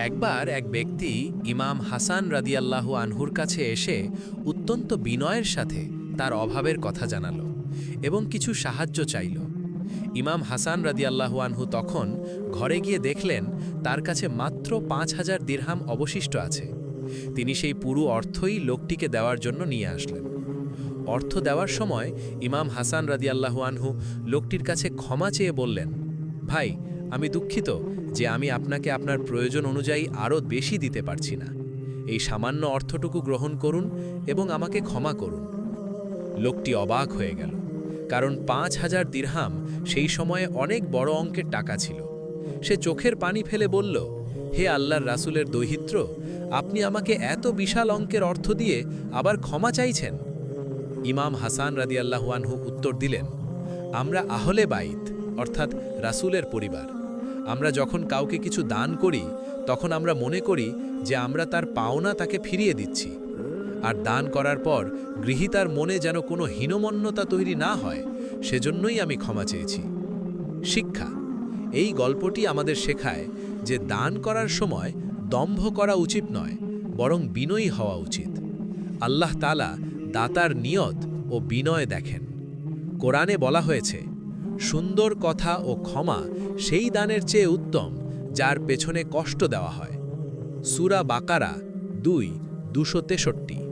একবার এক ব্যক্তি ইমাম হাসান রাদিয়াল্লাহু আনহুর কাছে এসে অত্যন্ত বিনয়ের সাথে তার অভাবের কথা জানালো এবং কিছু সাহায্য চাইল। ইমাম হাসান রাদিয়াল্লাহু আনহু তখন ঘরে গিয়ে দেখলেন তার কাছে মাত্র ৫,০০০ দিরহাম অবশিষ্ট আছে। তিনি সেই পুরো অর্থই লোকটিকে দেওয়ার জন্য নিয়ে আসলেন। অর্থ দেওয়ার সময় ইমাম হাসান রাদিয়াল্লাহু আনহু লোকটির কাছে ক্ষমা চেয়ে বললেন, ভাই, আমি দুঃখিত যে আমি আপনাকে আপনার প্রয়োজন অনুযায়ী আরও বেশি দিতে পারছি না। এই সামান্য অর্থটুকু গ্রহণ করুন এবং আমাকে ক্ষমা করুন। লোকটি অবাক হয়ে গেল, কারণ ৫,০০০ দিরহাম সেই সময়ে অনেক বড় অঙ্কের টাকা ছিল। সে চোখের পানি ফেলে বলল, হে আল্লাহর রাসূলের দৈহিত্র, আপনি আমাকে এত বিশাল অঙ্কের অর্থ দিয়ে আবার ক্ষমা চাইছেন? ইমাম হাসান রাদিয়াল্লাহু আনহু উত্তর দিলেন, আমরা আহলে বাইত অর্থাৎ রাসূলের পরিবার। আমরা যখন কাউকে কিছু দান করি তখন আমরা মনে করি যে আমরা তার পাওনা তাকে ফিরিয়ে দিচ্ছি। আর দান করার পর গৃহীতার মনে যেন কোনো হীনমন্যতা তৈরি না হয়, সেজন্যই আমি ক্ষমা চেয়েছি। শিক্ষা: এই গল্পটি আমাদের শেখায় যে দান করার সময় দম্ভ করা উচিত নয়, বরং বিনয়ী হওয়া উচিত। আল্লাহ তাআলা দাতার নিয়ত ও বিনয় দেখেন। কোরআনে বলা হয়েছে, সুন্দর কথা ও ক্ষমা সেই দানের চেয়ে উত্তম যার পেছনে কষ্ট দেওয়া হয়। সূরা বাকারা ২:২৬